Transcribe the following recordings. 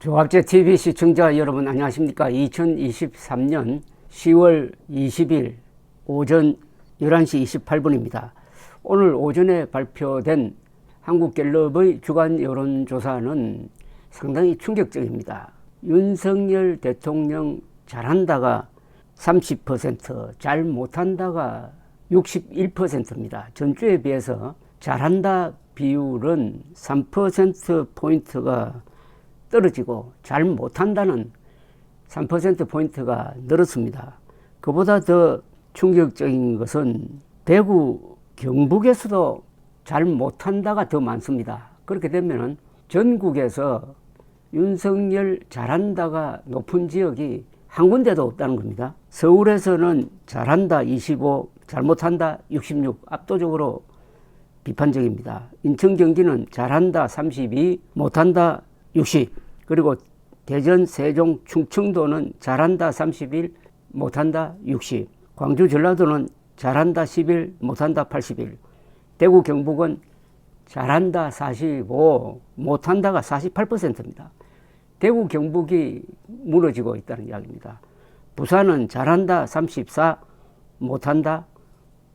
조합제 TV 시청자 여러분 안녕하십니까? 2023년 10월 20일 오전 11시 28분입니다. 오늘 오전에 발표된 한국갤럽의 주간 여론조사는 상당히 충격적입니다. 윤석열 대통령 잘한다가 30%, 잘 못한다가 61%입니다. 전주에 비해서 잘한다 비율은 3%포인트가 떨어지고 잘 못한다는 3%포인트가 늘었습니다. 그보다 더 충격적인 것은 대구, 경북에서도 잘 못한다가 더 많습니다. 그렇게 되면 전국에서 윤석열 잘한다가 높은 지역이 한 군데도 없다는 겁니다. 서울에서는 잘한다 25, 잘못한다 66, 압도적으로 비판적입니다. 인천, 경기는 잘한다 32, 못한다 60, 그리고 대전, 세종, 충청도는 잘한다 31, 못한다 60, 광주, 전라도는 잘한다 11, 못한다 81, 대구, 경북은 잘한다 45, 못한다가 48%입니다. 대구, 경북이 무너지고 있다는 이야기입니다. 부산은 잘한다 34, 못한다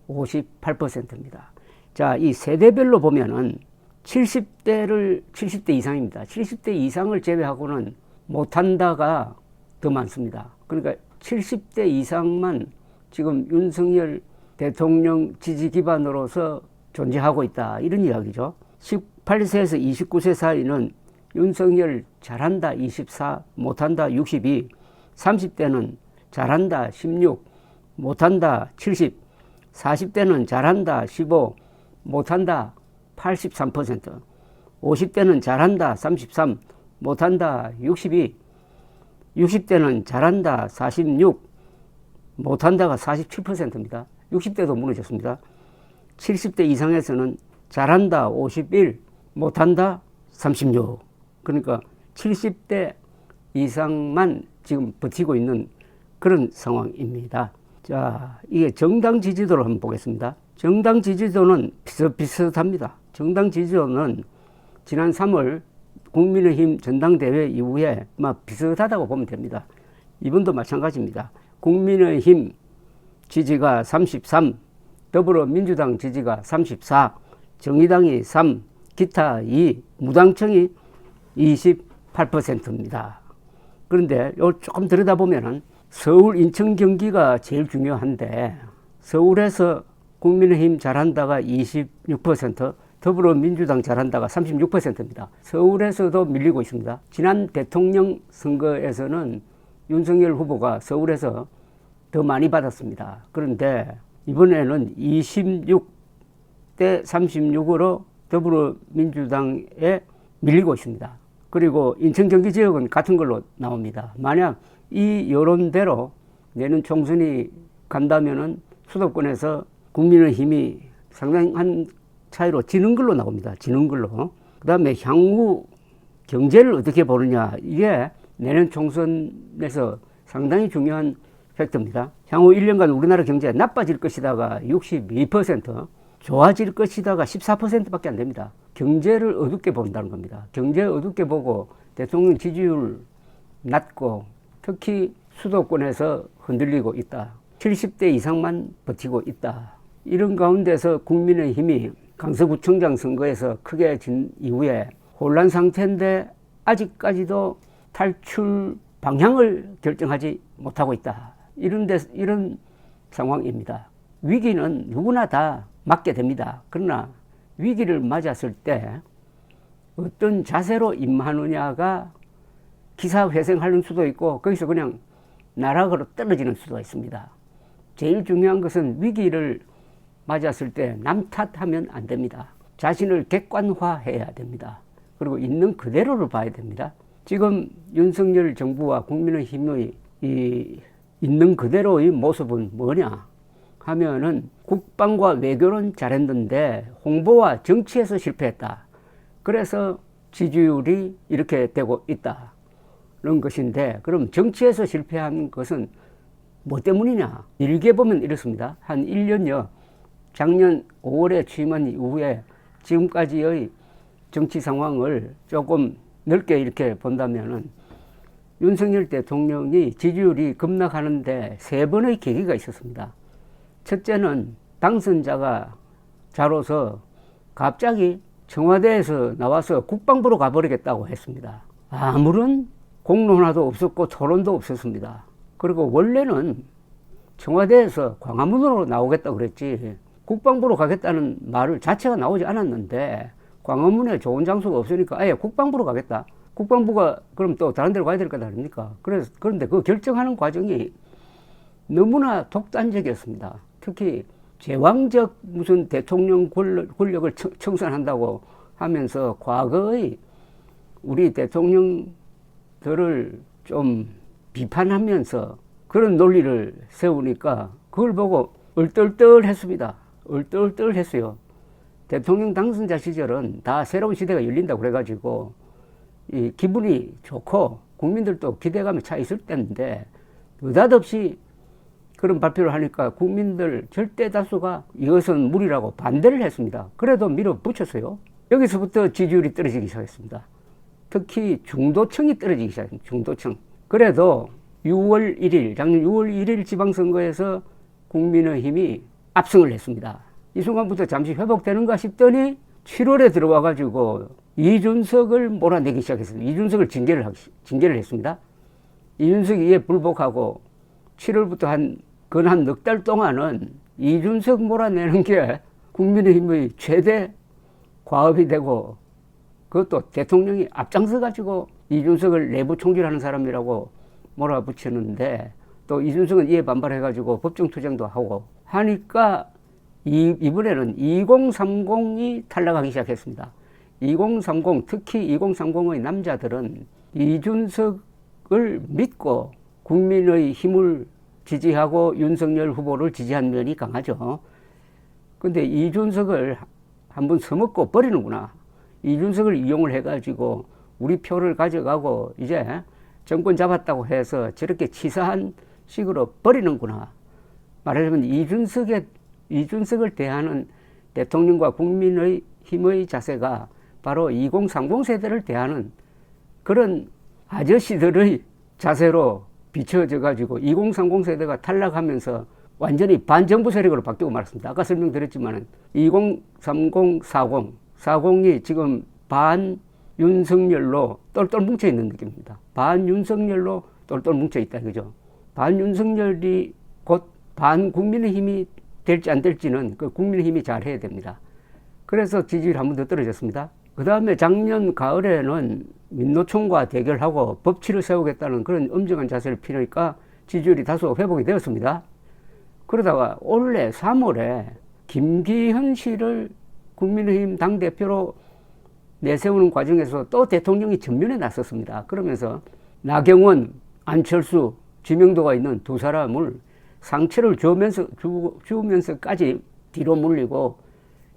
58%입니다. 자, 이 세대별로 보면은 70대 이상입니다. 70대 이상을 제외하고는 못한다가 더 많습니다. 그러니까 70대 이상만 지금 윤석열 대통령 지지 기반으로서 존재하고 있다. 이런 이야기죠. 18세에서 29세 사이는 윤석열 잘한다 24, 못한다 62, 30대는 잘한다 16, 못한다 70, 40대는 잘한다 15, 못한다 83%, 50대는 잘한다 33, 못한다 62, 60대는 잘한다 46, 못한다가 47%입니다. 60대도 무너졌습니다. 70대 이상에서는 잘한다 51, 못한다 36. 그러니까 70대 이상만 지금 버티고 있는 그런 상황입니다. 자, 이게 정당 지지도를 한번 보겠습니다. 정당 지지도는 비슷비슷합니다. 정당 지지도는 지난 3월 국민의힘 전당대회 이후에 비슷하다고 보면 됩니다. 이번도 마찬가지입니다. 국민의힘 지지가 33, 더불어민주당 지지가 34, 정의당이 3, 기타 2, 무당청이 28%입니다. 그런데 이걸 조금 들여다보면 서울, 인천, 경기가 제일 중요한데 서울에서 국민의힘 잘한다가 26%, 더불어민주당 잘한다가 36%입니다. 서울에서도 밀리고 있습니다. 지난 대통령 선거에서는 윤석열 후보가 서울에서 더 많이 받았습니다. 그런데 이번에는 26대 36으로 더불어민주당에 밀리고 있습니다. 그리고 인천, 경기 지역은 같은 걸로 나옵니다. 만약 이 여론대로 내년 총선이 간다면은 수도권에서 국민의힘이 상당한 차이로 지는 걸로 나옵니다. 지는 걸로. 그 다음에 향후 경제를 어떻게 보느냐. 이게 내년 총선에서 상당히 중요한 팩터입니다. 향후 1년간 우리나라 경제가 나빠질 것이다가 62%, 좋아질 것이다가 14%밖에 안 됩니다. 경제를 어둡게 본다는 겁니다. 경제 어둡게 보고 대통령 지지율 낮고 특히 수도권에서 흔들리고 있다. 70대 이상만 버티고 있다. 이런 가운데서 국민의힘이 강서구청장 선거에서 크게 진 이후에 혼란 상태인데 아직까지도 탈출 방향을 결정하지 못하고 있다. 이런 상황입니다. 위기는 누구나 다 맞게 됩니다. 그러나 위기를 맞았을 때 어떤 자세로 임하느냐가 기사회생하는 수도 있고 거기서 그냥 나락으로 떨어지는 수도 있습니다. 제일 중요한 것은 위기를 맞았을 때 남 탓하면 안 됩니다. 자신을 객관화해야 됩니다. 그리고 있는 그대로를 봐야 됩니다. 지금 윤석열 정부와 국민의힘의 이 있는 그대로의 모습은 뭐냐 하면은 국방과 외교는 잘했는데 홍보와 정치에서 실패했다. 그래서 지지율이 이렇게 되고 있다는 것인데, 그럼 정치에서 실패한 것은 뭐 때문이냐? 길게 보면 이렇습니다. 한 1년여, 작년 5월에 취임한 이후에 지금까지의 정치 상황을 조금 넓게 이렇게 본다면은 윤석열 대통령이 지지율이 급락하는데 3번의 계기가 있었습니다. 첫째는 당선자가 자로서 갑자기 청와대에서 나와서 국방부로 가버리겠다고 했습니다. 아무런 공론화도 없었고 토론도 없었습니다. 그리고 원래는 청와대에서 광화문으로 나오겠다고 그랬지 국방부로 가겠다는 말을 자체가 나오지 않았는데 광화문에 좋은 장소가 없으니까 아예 국방부로 가겠다. 국방부가 그럼 또 다른 데로 가야 될 거 아닙니까? 그런데 그 결정하는 과정이 너무나 독단적이었습니다. 특히 제왕적 무슨 대통령 권력을 청산한다고 하면서 과거의 우리 대통령들을 좀 비판하면서 그런 논리를 세우니까 그걸 보고 얼떨떨했습니다. 얼떨떨했어요. 대통령 당선자 시절은 다 새로운 시대가 열린다고 그래가지고 이 기분이 좋고 국민들도 기대감이 차 있을 때인데 느닷없이 그런 발표를 하니까 국민들 절대 다수가 이것은 무리라고 반대를 했습니다. 그래도 밀어붙였어요. 여기서부터 지지율이 떨어지기 시작했습니다. 특히 중도층이 떨어지기 시작했습니다. 중도층. 그래도 6월 1일, 작년 6월 1일 지방선거에서 국민의힘이 압승을 했습니다. 이 순간부터 잠시 회복되는가 싶더니 7월에 들어와가지고 이준석을 몰아내기 시작했습니다. 이준석을 징계를 했습니다. 이준석이 이에 불복하고 7월부터 근 한 넉 달 동안은 이준석 몰아내는 게 국민의힘의 최대 과업이 되고 그것도 대통령이 앞장서가지고 이준석을 내부 총질하는 사람이라고 몰아붙이는데 또 이준석은 이에 반발해가지고 법정투쟁도 하고 하니까 이번에는 2030이 탈락하기 시작했습니다. 2030, 특히 2030의 남자들은 이준석을 믿고 국민의 힘을 지지하고 윤석열 후보를 지지한 면이 강하죠. 근데 이준석을 한번 써먹고 버리는구나. 이준석을 이용을 해가지고 우리 표를 가져가고 이제 정권 잡았다고 해서 저렇게 치사한 식으로 버리는구나. 말하자면 이준석을 대하는 대통령과 국민의 힘의 자세가 바로 2030 세대를 대하는 그런 아저씨들의 자세로 비춰져 가지고 2030 세대가 탈락하면서 완전히 반정부 세력으로 바뀌고 말았습니다. 아까 설명드렸지만 2030, 40이 지금 반윤석열로 똘똘 뭉쳐 있는 느낌입니다. 반윤석열로 똘똘 뭉쳐 있다 그죠? 반윤석열이 곧 반국민의힘이 될지 안 될지는 그 국민의힘이 잘 해야 됩니다. 그래서 지지율이 한 번 더 떨어졌습니다. 그 다음에 작년 가을에는 민노총과 대결하고 법치를 세우겠다는 그런 엄정한 자세를 피우니까 지지율이 다소 회복이 되었습니다. 그러다가 올해 3월에 김기현 씨를 국민의힘 당대표로 내세우는 과정에서 또 대통령이 전면에 나섰습니다. 그러면서 나경원, 안철수, 지명도가 있는 두 사람을 상처를 주면서까지 뒤로 물리고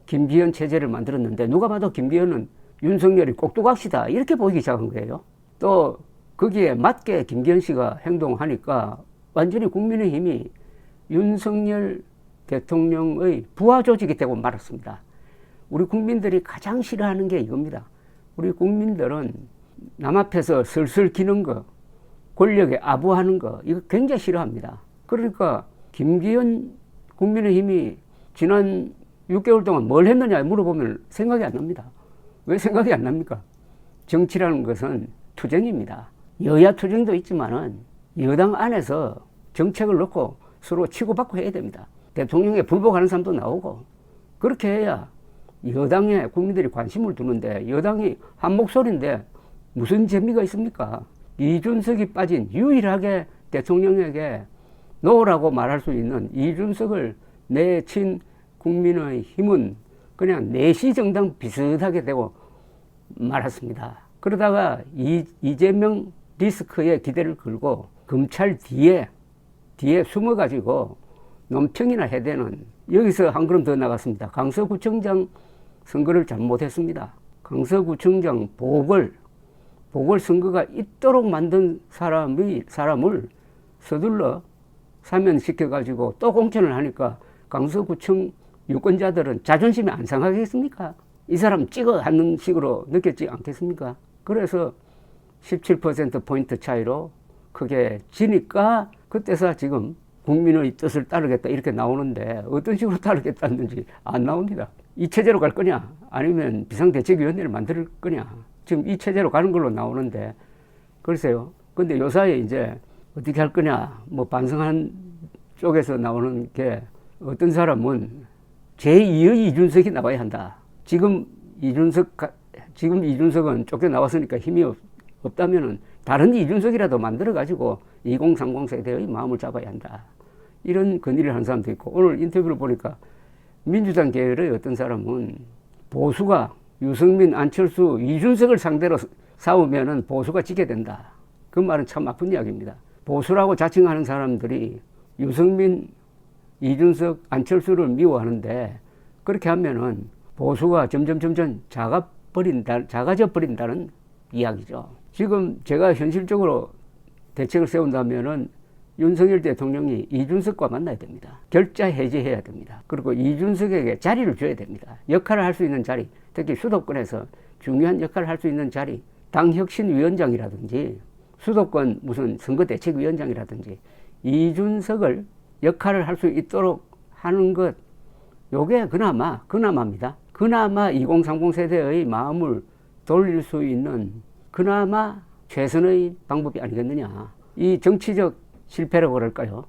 김기현 체제를 만들었는데 누가 봐도 김기현은 윤석열이 꼭두각시다 이렇게 보이기 시작한 거예요. 또 거기에 맞게 김기현 씨가 행동하니까 완전히 국민의힘이 윤석열 대통령의 부하 조직이 되고 말았습니다. 우리 국민들이 가장 싫어하는 게 이겁니다. 우리 국민들은 남 앞에서 슬슬 기는 거, 권력에 아부하는 거 이거 굉장히 싫어합니다. 그러니까 김기현 국민의힘이 지난 6개월 동안 뭘 했느냐 물어보면 생각이 안 납니다. 왜 생각이 안 납니까? 정치라는 것은 투쟁입니다. 여야 투쟁도 있지만은 여당 안에서 정책을 놓고 서로 치고받고 해야 됩니다. 대통령에 불복하는 사람도 나오고 그렇게 해야 여당에 국민들이 관심을 두는데 여당이 한 목소리인데 무슨 재미가 있습니까? 이준석이 빠진 유일하게 대통령에게 놓으라고 말할 수 있는 이준석을 내친 국민의 힘은 그냥 내시 정당 비슷하게 되고 말았습니다. 그러다가 이재명 리스크에 기대를 걸고 검찰 뒤에 숨어가지고 논평이나 해대는 여기서 한 걸음 더 나갔습니다. 강서구청장 선거를 잘못했습니다. 강서구청장 보궐선거가 있도록 만든 사람을 서둘러 사면시켜가지고 또 공천을 하니까 강서구청 유권자들은 자존심이 안 상하겠습니까? 이 사람 찍어 하는 식으로 느꼈지 않겠습니까? 그래서 17%포인트 차이로 크게 지니까 그때서 지금 국민의 뜻을 따르겠다 이렇게 나오는데 어떤 식으로 따르겠다는지 안 나옵니다. 이 체제로 갈 거냐 아니면 비상대책위원회를 만들 거냐 지금 이 체제로 가는 걸로 나오는데 글쎄요. 근데 요사이에 이제 어떻게 할 거냐 뭐 반성한 쪽에서 나오는 게 어떤 사람은 제2의 이준석이 나와야 한다. 지금 이준석은 쫓겨나왔으니까 힘이 없다면은 다른 이준석이라도 만들어가지고 2030 세대의 마음을 잡아야 한다. 이런 건의를 한 사람도 있고 오늘 인터뷰를 보니까 민주당 계열의 어떤 사람은 보수가 유승민, 안철수, 이준석을 상대로 싸우면은 보수가 지게 된다. 그 말은 참 아픈 이야기입니다. 보수라고 자칭하는 사람들이 유승민, 이준석, 안철수를 미워하는데 그렇게 하면은 보수가 점점 작아져 버린다는 이야기죠. 지금 제가 현실적으로 대책을 세운다면은 윤석열 대통령이 이준석과 만나야 됩니다. 결자 해제해야 됩니다. 그리고 이준석에게 자리를 줘야 됩니다. 역할을 할 수 있는 자리, 특히 수도권에서 중요한 역할을 할 수 있는 자리, 당혁신위원장이라든지 수도권 무슨 선거대책위원장이라든지 이준석을 역할을 할 수 있도록 하는 것, 요게 그나마입니다. 그나마 2030 세대의 마음을 돌릴 수 있는 그나마 최선의 방법이 아니겠느냐. 이 정치적 실패라고 그럴까요?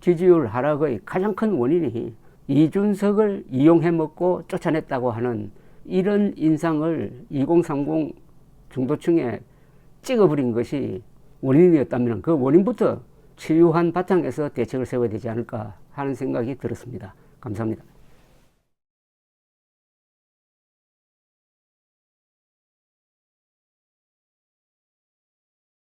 지지율 하락의 가장 큰 원인이 이준석을 이용해 먹고 쫓아냈다고 하는 이런 인상을 2030 중도층에 찍어버린 것이 원인이었다면 그 원인부터 치유한 바탕에서 대책을 세워야 되지 않을까 하는 생각이 들었습니다. 감사합니다.